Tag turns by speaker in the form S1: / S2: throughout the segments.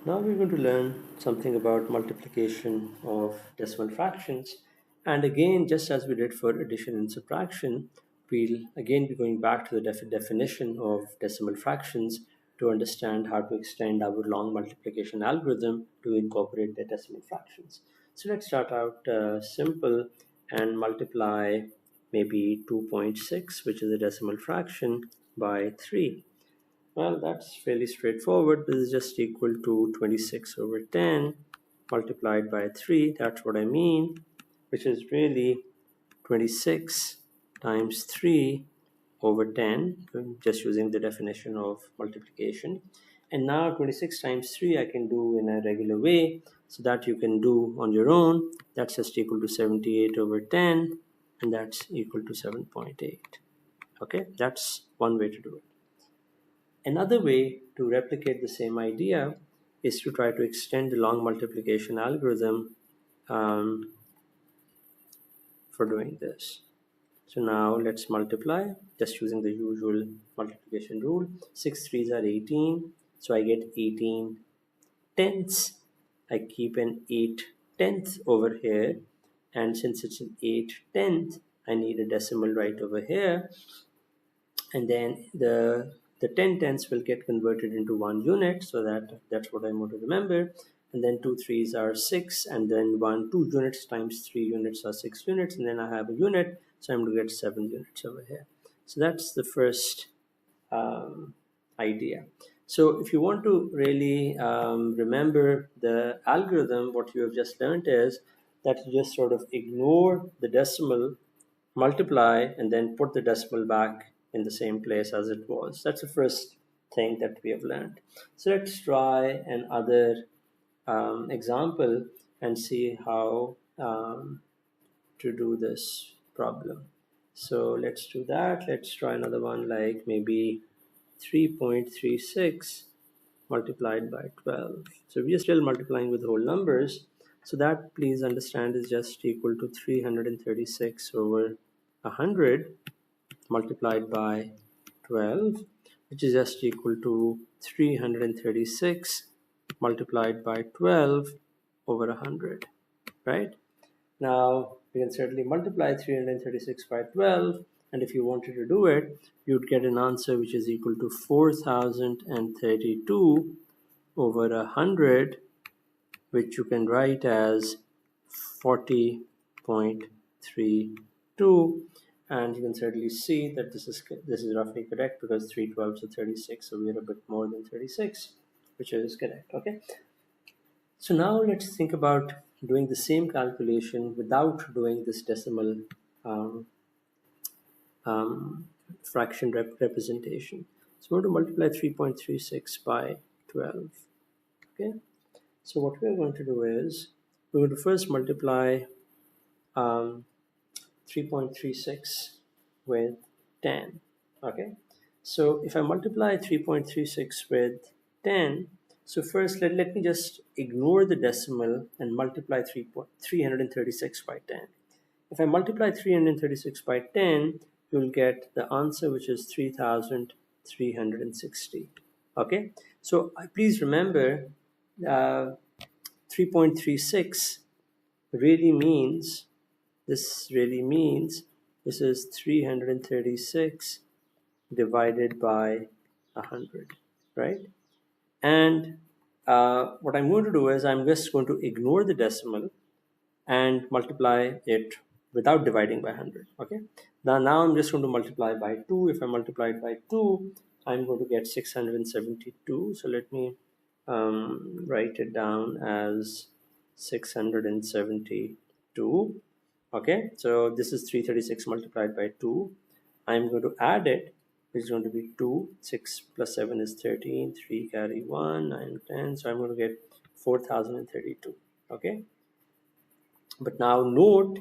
S1: Now we're going to learn something about multiplication of decimal fractions. And again, just as we did for addition and subtraction, we'll again be going back to the definition of decimal fractions to understand how to extend our long multiplication algorithm to incorporate the decimal fractions. So let's start out simple and multiply maybe 2.6, which is a decimal fraction, by 3. Well, that's fairly straightforward. This is just equal to 26 over 10 multiplied by 3. That's what I mean, which is really 26 times 3 over 10, just using the definition of multiplication. And now 26 times 3 I can do in a regular way, so that you can do on your own. That's just equal to 78 over 10, and that's equal to 7.8. Okay, that's one way to do it. Another way to replicate the same idea is to try to extend the long multiplication algorithm um, for doing this. So now let's multiply just using the usual multiplication rule. 6 threes are 18, so I get 18 tenths. I keep an 8 tenth over here, and since it's an 8 tenth, I need a decimal right over here, and then the 10 tenths will get converted into 1 unit, so that's what I want to remember. And then 2 threes are 6, and then 2 units times 3 units are 6 units, and then I have a unit, so I'm going to get 7 units over here. So that's the first idea. So if you want to really remember the algorithm, what you have just learned is that you just sort of ignore the decimal, multiply, and then put the decimal back in the same place as it was. That's the first thing that we have learned. So let's try another example and see how to do this problem. So let's do that. Let's try another one, like maybe 3.36 multiplied by 12. So we are still multiplying with whole numbers. So that, please understand, is just equal to 336 over 100 multiplied by 12, which is just equal to 336 multiplied by 12 over 100, right? Now, we can certainly multiply 336 by 12, and if you wanted to do it, you'd get an answer which is equal to 4032 over 100, which you can write as 40.32. And you can certainly see that this is roughly correct, because 3 12s are 36, so we are a bit more than 36, which is correct. Okay, so now let's think about doing the same calculation without doing this decimal um, fraction representation. So we're going to multiply 3.36 by 12. Okay, so what we're going to do is we're going to first multiply 3.36 with 10. Okay, so if I multiply 3.36 with 10, so first let me just ignore the decimal and multiply 336 by 10. If I multiply 336 by 10, you'll get the answer, which is 3,360. Okay, so please remember, uh, 3.36 really means, this is 336 divided by 100, right? And what I'm going to do is I'm just going to ignore the decimal and multiply it without dividing by 100. Okay, now I'm just going to multiply by 2. If I multiply it by 2, I'm going to get 672. So let me write it down as 672. Okay, so this is 336 multiplied by 2. I'm going to add it, which is going to be 2. 6 plus 7 is 13. 3 carry 1, 9, 10. So I'm going to get 4032. Okay, but now note,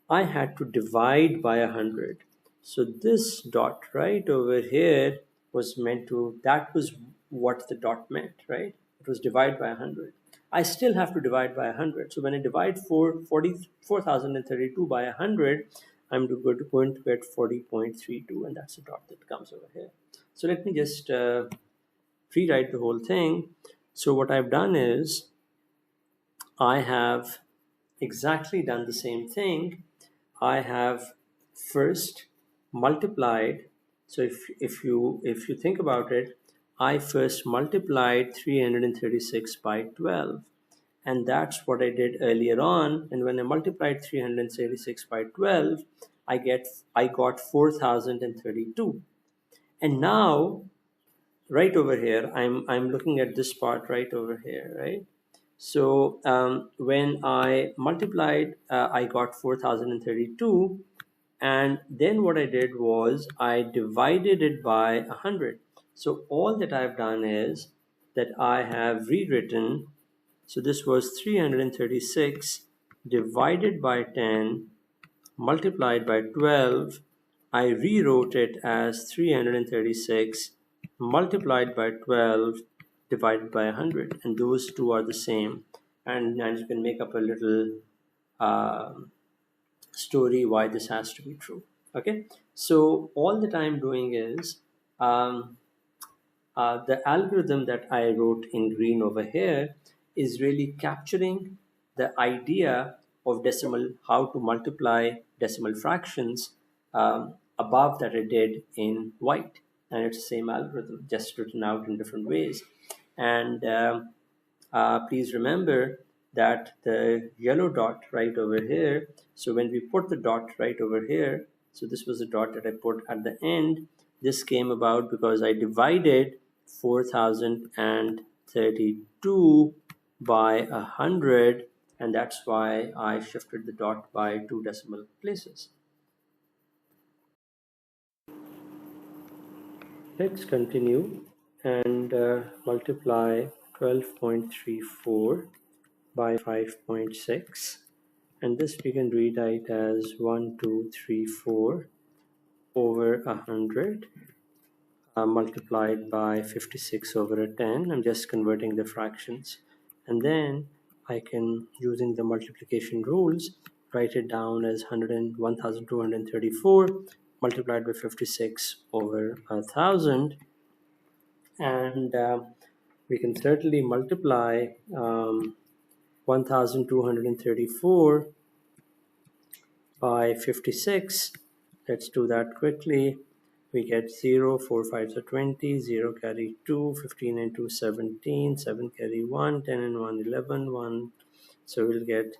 S1: I had to divide by 100. So this dot right over here was meant to, that was what the dot meant, right? It was divide by 100. I still have to divide by 100. So when I divide 4032 by 100, I'm going to get 40.32, and that's the dot that comes over here. So let me just rewrite the whole thing. So what I've done is I have exactly done the same thing. I have first multiplied. So if you think about it, I first multiplied 336 by 12, and that's what I did earlier on. And when I multiplied 336 by 12, I got 4032. And now right over here, I'm looking at this part right over here, right? So when I multiplied, I got 4032, and then what I did was I divided it by 100. So all that I've done is that I have rewritten. So this was 336 divided by 10 multiplied by 12. I rewrote it as 336 multiplied by 12 divided by 100, and those two are the same. And you can make up a little uh, story why this has to be true. Okay, so all that I'm doing is um, the algorithm that I wrote in green over here is really capturing the idea of decimal, how to multiply decimal fractions above that I did in white. And it's the same algorithm, just written out in different ways. And please remember that the yellow dot right over here, so when we put the dot right over here, so this was the dot that I put at the end, this came about because I divided 4032 by 100, and that's why I shifted the dot by 2 decimal places. Let's continue and multiply 12.34 by 5.6, and this we can rewrite as 1234 over 100 multiplied by 56 over a 10. I'm just converting the fractions, and then I can, using the multiplication rules, write it down as 1234 multiplied by 56 over 1000. And we can certainly multiply 1234 by 56. Let's do that quickly. We get 0, 4 5s are 20, 0 carry 2, 15 and 2 17, 7 carry 1, 10 and 1 11, 1. So we'll get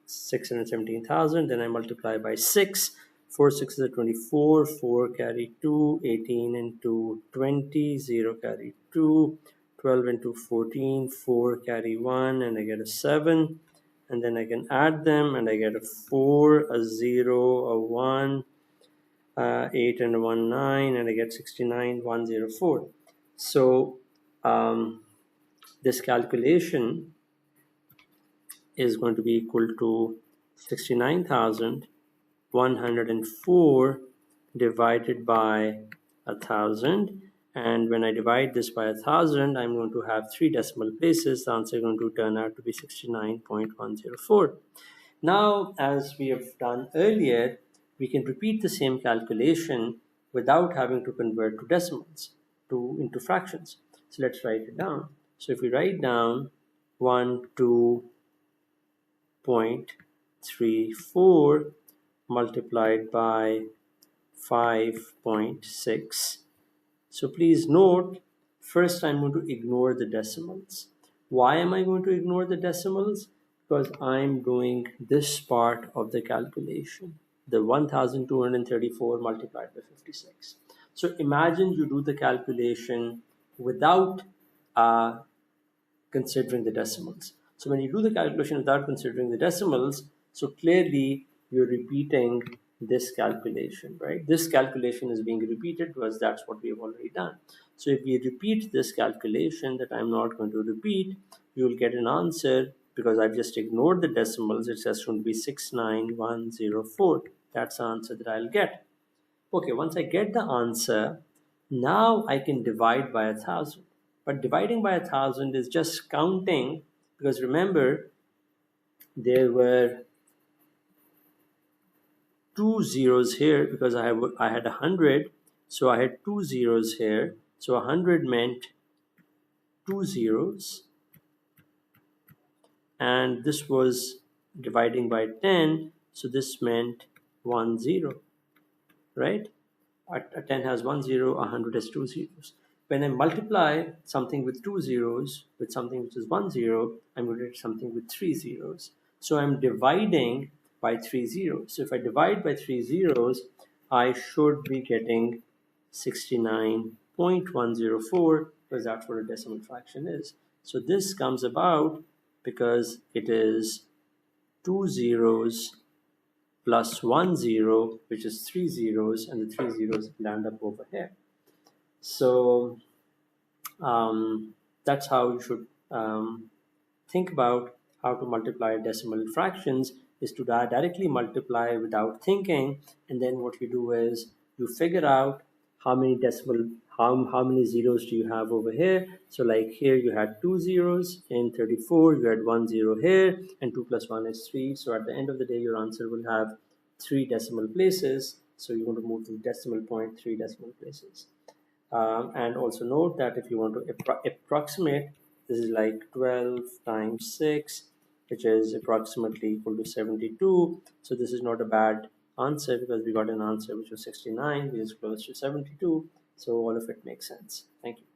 S1: 617,000. Then I multiply by 6. 4 6 is 24, 4 carry 2, 18 and 2 20, 0 carry 2, 12 and 2 14, 4 carry 1, and I get a 7. And then I can add them, and I get a 4, a 0, a 1, 8 and a 1 9, and I get 69,104. So this calculation is going to be equal to 69,104 divided by 1,000. And when I divide this by 1,000, I'm going to have 3 decimal places. The answer is going to turn out to be 69.104. Now, as we have done earlier, we can repeat the same calculation without having to convert to decimals, into fractions. So let's write it down. So if we write down 12.34 multiplied by 5.6. So please note, first I'm going to ignore the decimals. Why am I going to ignore the decimals? Because I'm doing this part of the calculation, the 1234 multiplied by 56. So imagine you do the calculation without considering the decimals. So when you do the calculation without considering the decimals, so clearly you're repeating this calculation, right? This calculation is being repeated because that's what we have already done. So if we repeat this calculation that I'm not going to repeat, you will get an answer because I've just ignored the decimals. It's just going to be 69104. That's the answer that I'll get. Okay, once I get the answer, now I can divide by 1,000. But dividing by 1,000 is just counting, because remember, there were 2 zeros here because I had 100, so I had 2 zeros here. So 100 meant two zeros, and this was dividing by 10, so this meant 1 0, right? A 10 has 1 0, 100 has two zeros. When I multiply something with two zeros with something which is 1 0, I'm going to get something with three zeros. So I'm dividing by three zeros. So if I divide by three zeros, I should be getting 69.104, because that's what a decimal fraction is. So this comes about because it is two zeros plus 1 0, which is three zeros, and the three zeros land up over here. So that's how you should think about how to multiply decimal fractions, is to directly multiply without thinking, and then what you do is you figure out how many decimal how many zeros do you have over here. So like here you had two zeros, in 34 you had 1 0 here, and 2 plus 1 is 3. So at the end of the day your answer will have three decimal places. So you want to move to decimal point three decimal places. And also note that if you want to approximate, this is like 12 times 6, which is approximately equal to 72. So this is not a bad answer, because we got an answer which was 69, which is close to 72. So all of it makes sense. Thank you.